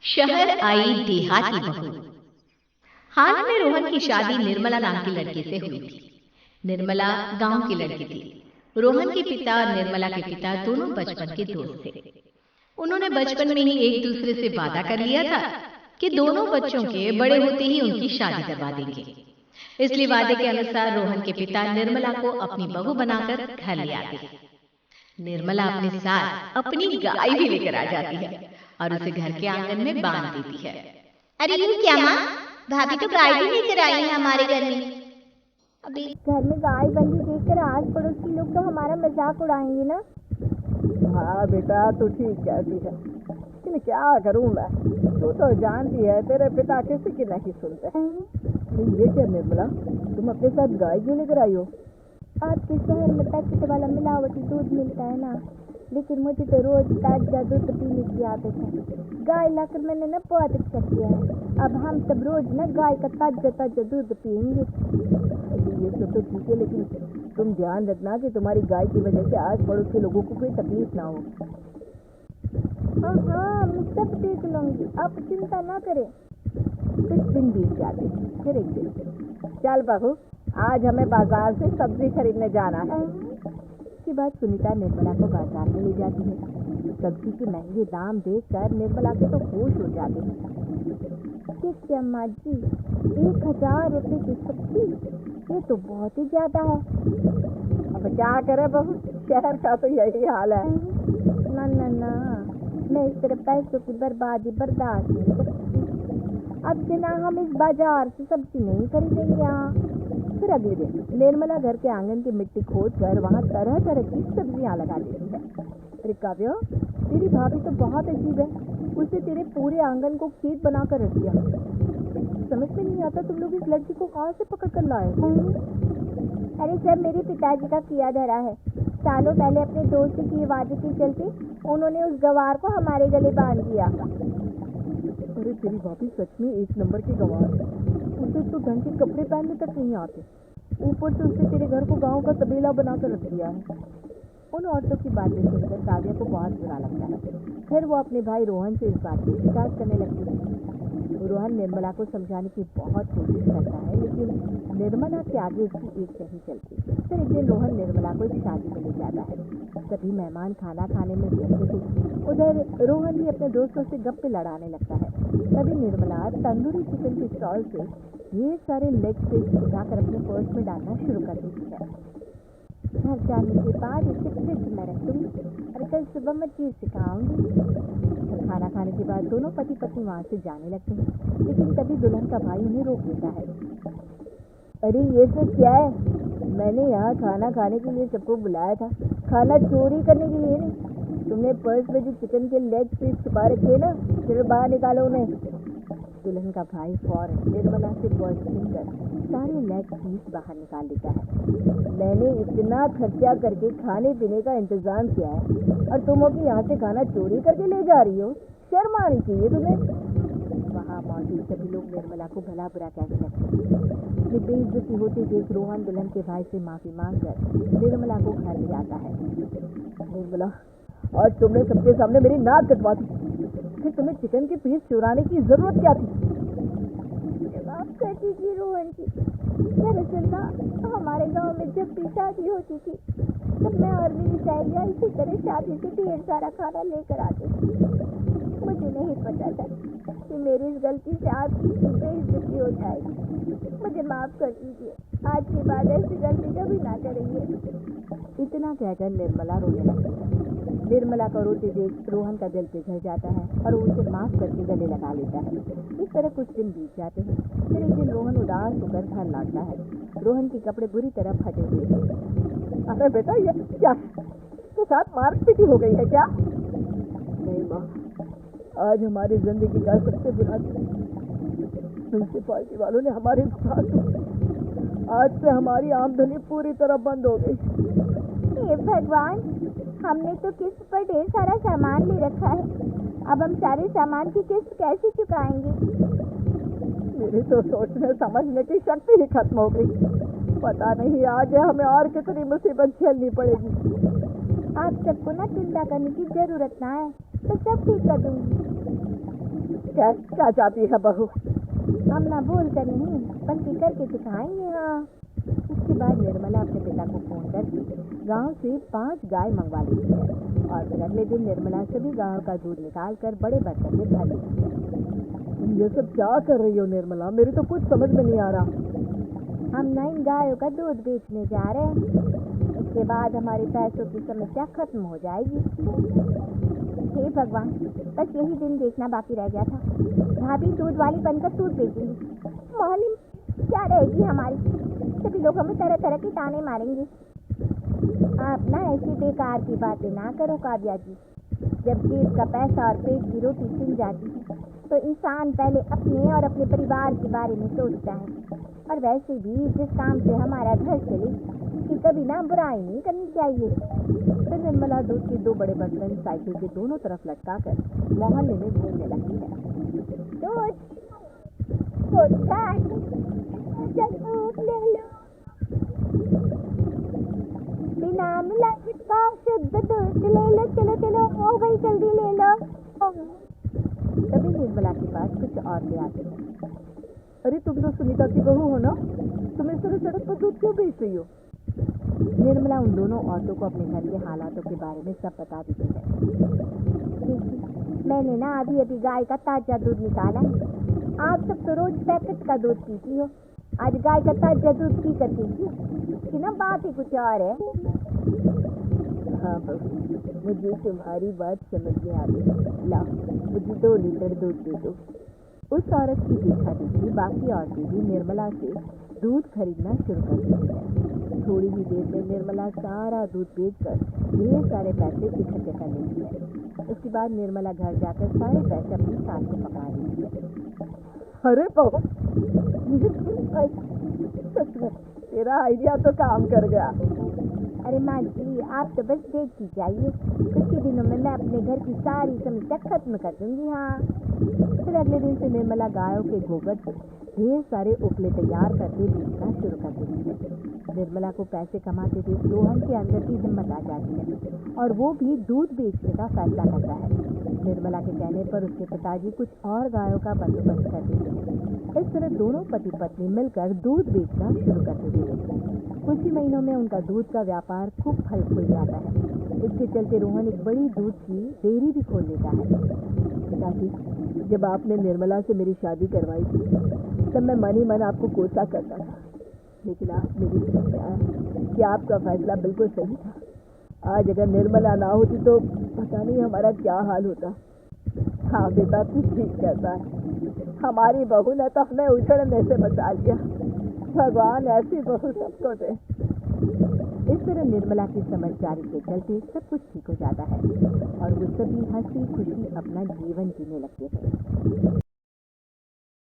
शहर आई देहाती बहू। हाल में रोहन की शादी निर्मला नाम की लड़के से हुई थी। निर्मला गांव की लड़की थी। रोहन के पिता और निर्मला के पिता दोनों बचपन के दोस्त थे। उन्होंने बचपन में ही एक दूसरे से वादा कर लिया था कि दोनों बच्चों के बड़े होते ही उनकी शादी करवा देंगे। इसलिए वादे के अनुसार रोहन के पिता निर्मला को अपनी बहू बनाकर घर ले आते हैं। निर्मला अपने साथ अपनी गाय भी लेकर आ जाती है और उसे घर के आंगन में बांध देती है। अरे ये क्या माँ, भाभी तो गाय भी लेकर आई है हमारे घर में। अभी घर में गाय बंधी देखकर आस पड़ोस के लोग तो हमारा मजाक उड़ाएंगे ना। हाँ बेटा, तू ठीक कहती है, लेकिन क्या करूँ मैं। तू तो जानती है तेरे पिता किसी की नहीं सुनते। ये क्या निर्मला, तुम अपने साथ गाय क्यों लेकर आई हो? आपके शहर में पैकेट वाला मिलावटी दूध मिलता है ना, लेकिन मुझे तो रोज ताजा दूध पीने की आदत है। गाय लाकर मैंने ना बहुत अच्छा किया है। अब हम सब रोज ना गाय का ताजा ताजा दूध पियेंगे। ये तो ठीक है, लेकिन तुम ध्यान रखना कि तुम्हारी गाय की वजह से आस पड़ोस के लोगों को कोई तकलीफ ना हो। हाँ हाँ, मैं सब देख लूंगी, आप चिंता ना करें। कुछ दिन बीत जाते हैं, फिर एक दिन, चल बहू आज हमें बाजार से सब्जी खरीदने जाना है। इसके बाद सुनीता निर्मला को बाजार में ले जाती है। सब्जी के महंगे दाम देखकर निर्मला के तो होश उड़ जाते हैं। क्या अम्मा जी, 1000 रुपए की सब्जी, ये तो बहुत ही ज्यादा है। अब क्या करे बहू, शहर का तो यही हाल है। ना ना ना, मैं इस तरह पैसों की बर्बादी बर्दाश्त नहीं करती। अब से ना हम इस बाजार से सब्जी नहीं खरीदेंगे यहाँ। फिर अगले दिन निर्मला घर के आंगन की मिट्टी खोद कर वहाँ तरह तरह की सब्जियाँ लगा देती है। अरे काव्या, तेरी भाभी तो बहुत अजीब है, उसने तेरे पूरे आंगन को खेत बना कर रख दिया। समझ में नहीं आता तुम लोग इस लड़की को कहाँ से पकड़ कर लाए। अरे सब मेरे पिताजी का किया धरा है। सालों पहले अपने दोस्त से किए वादे के चलते उन्होंने उस गवार को हमारे गले बांध दिया। अरे तेरी भाभी सच में एक नंबर की गवार है। उसे तो ढंग के कपड़े पहनने तक नहीं आते, ऊपर से उसने तेरे घर को गांव का तबेला बनाकर रख दिया है। उन औरतों की बातें सुनकर काव्या को बहुत बुरा लगता है। फिर वो अपने भाई रोहन से इस बात की शिकायत करने लगती है। रोहन निर्मला को समझाने की बहुत कोशिश करता है, लेकिन निर्मला के आगे उसकी एक नहीं चलती। फिर एक दिन रोहन निर्मला को एक शादी में ले जाता है। सभी मेहमान खाना खाने में व्यस्त थे। उधर रोहन भी अपने दोस्तों से गप्पे लड़ाने लगता है। तभी निर्मला तंदूरी चिकन के स्टॉल से ढेर सारे लेग पीस उठाकर अपने पर्स में डालना शुरू कर देती है। घर जाने के बाद इसे फ्रिज में रख दूंगी और कल सुबह मैं चीज सिखाऊंगी। खाना खाने के बाद दोनों पति पत्नी वहाँ से जाने लगते हैं, लेकिन तभी दुल्हन का भाई उन्हें रोक लेता है। अरे ये सब क्या है? मैंने यहाँ खाना खाने के लिए सबको बुलाया था, खाना चोरी करने के लिए नहीं। तुमने पर्स में जो चिकन के लेग पीस छुपा रखे ना, फिर बाहर निकालो उन्हें। दुल्हन का भाई फौरन निर्मला से पर्स छीनकर सारे लेग पीस बाहर निकाल देता है। मैंने इतना खर्चा करके खाने पीने का इंतजाम किया है और तुम अभी यहाँ से खाना चोरी करके ले जा रही हो? शर्म आनी चाहिए तुम्हें। वहाँ मौजूद सभी लोग निर्मला को भला बुरा कहने लगते हैं। बेइज्जती होती देख रोहन दुल्हन के भाई से माफी मांगकर निर्मला को घर ले आता है। निर्मला, आज तुमने सबके सामने मेरी नाक कटवा दी, फिर तुम्हें चिकन के पीस चुराने की जरूरत क्या थी? माफ कर दीजिए रोहन जी। दरअसल ना, हमारे गांव में जब भी शादी होती थी तब मैं और मेरी सहेलियाँ इसी तरह शादी से ढेर सारा खाना लेकर आते थे। मुझे नहीं पता था कि मेरी इस गलती से आपकी बेइज्जती हो जाएगी। मुझे माफ कर दीजिए, आज के बाद ऐसी गलती कभी ना करेंगे। इतना कहकर निर्मला रोने लगती है। निर्मला को रोते देख रोहन का दिल पिघल जाता है और वो उसे माफ करके गले लगा लेता है। इस तरह कुछ दिन बीत जाते हैं। फिर एक दिन रोहन उदास होकर घर लौटता है। रोहन के कपड़े बुरी तरह फटे हुए थे। अरे बेटा, ये क्या तो साथ मारपीटी हो गई है क्या? नहीं माँ, आज हमारी जिंदगी का सबसे बुरा दिन। म्यूनसिपालिटी वालों ने हमारी दुकान तोड़ी। आज से हमारी आमदनी पूरी तरह बंद हो गई। हे भगवान, हमने तो किस्त पर ढेर सारा सामान ले रखा है। अब हम सारे सामान की किस्त कैसे चुकाएंगे? मेरी तो सोचने समझने की शक्ति ही खत्म हो गई। पता नहीं आगे हमें और कितनी मुसीबत झेलनी पड़ेगी। आप सबको ना चिंता करने की जरूरत ना है, तो सब ठीक कर दूंगी। क्या क्या चाहती है बहू? हम ना बोल कर नहीं बल्कि करके दिखाएंगे। हाँ। इसके बाद निर्मला अपने पिता को फोन करके गांव से 5 गाय मंगवा लेती है और फिर अगले दिन निर्मला सभी गायों का दूध निकाल कर बड़े बर्तन में भर लेती है। तुम ये सब क्या कर रही हो निर्मला? मेरी तो कुछ समझ में नहीं आ रहा। हम ना इन गायों का दूध बेचने जा रहे हैं। इसके बाद हमारे पैसों की समस्या खत्म हो जाएगी। हे भगवान, बस यही दिन देखना बाकी रह गया था। भाभी दूध वाली बनकर दूध बेचेंगी। मोहल्ले में क्या रहेगी हमारी? सभी लोग हमें तरह तरह के ताने मारेंगे। आप ना ऐसी बेकार की बातें ना करो काव्या जी। जब जेब का पैसा और पेट की रोटी छिन जाती है तो इंसान पहले अपने और अपने परिवार के बारे में सोचता है। और वैसे भी जिस काम से हमारा घर चले कि कभी ना बुराई नहीं करनी चाहिए। फिर निर्मला दूध के 2 बड़े बर्तन साइकिल के दोनों तरफ लटकाकर मोहल्ले में घूमने लगती है। दूध ले लो, बिना मिलावट का शुद्ध दूध ले लो। चलो चलो, ओ भाई जल्दी ले लो। तभी निर्मला के पास कुछ औरतें आती हैं। अरे तुम तो सुनीता की बहू हो ना? तुम इस तरह सड़क पर दूध क्यों बेच रही हो? निर्मला उन दोनों औरतों को अपने घर के हालातों के बारे में सब बता देती है। मैंने ना अभी अभी गाय का ताजा दूध निकाला है। आप सब तो रोज पैकेट का दूध पीती हो, आज गाय का ताजा दूध पी कर पीती कि ना बात ही कुछ और है। हाँ बहू, मुझे तुम्हारी बात समझ में आ गई। ला, मुझे 2 लीटर दूध दे दो। उस औरत की देखा देखी बाकी औरतें भी निर्मला से दूध खरीदना शुरू कर देती है। थोड़ी ही देर में निर्मला सारा दूध बेचकर ढेर सारे पैसे इकट्ठे कर लेती है। उसके बाद निर्मला घर जाकर सारे पैसे अपनी सास को पकड़ा देती है। अरे बहू, सच में तेरा आइडिया तो काम कर गया। अरे माँ जी, आप तो बस देखती जाइए, कुछ ही दिनों में मैं अपने घर की सारी समस्या खत्म कर दूंगी। हाँ। फिर अगले दिन से निर्मला गायों के गोबर से ढेर सारे उपले तैयार करके बेचना शुरू कर देती है। निर्मला को पैसे कमाते देख रोहन के अंदर भी हिम्मत आ जाती है और वो भी दूध बेचने का फैसला करता है। निर्मला के कहने पर उसके पिताजी कुछ और गायों का बंदोबस्त कर देते हैं। इस तरह दोनों पति पत्नी मिलकर दूध बेचना शुरू कर देते हैं। कुछ ही महीनों में उनका दूध का व्यापार खूब फल फूल जाता है। इसके चलते रोहन एक बड़ी दूध की डेयरी भी खोल लेता है। पिताजी, जब आपने निर्मला से मेरी शादी करवाई थी तब मैं मन ही मन आपको कोसा करता था, लेकिन आज मेरी समझ में आया कि आपका फैसला बिल्कुल सही था। आज अगर निर्मला ना होती तो पता नहीं हमारा क्या हाल होता। हाँ बेटा, तू ठीक कहता है। हमारी बहू ने तो हमें उजड़ने से बचा लिया। भगवान ऐसी बहू सबको दे। इस तरह निर्मला की समझदारी के चलते सब कुछ ठीक हो जाता है और वो सभी हंसी खुशी अपना जीवन जीने लगते हैं।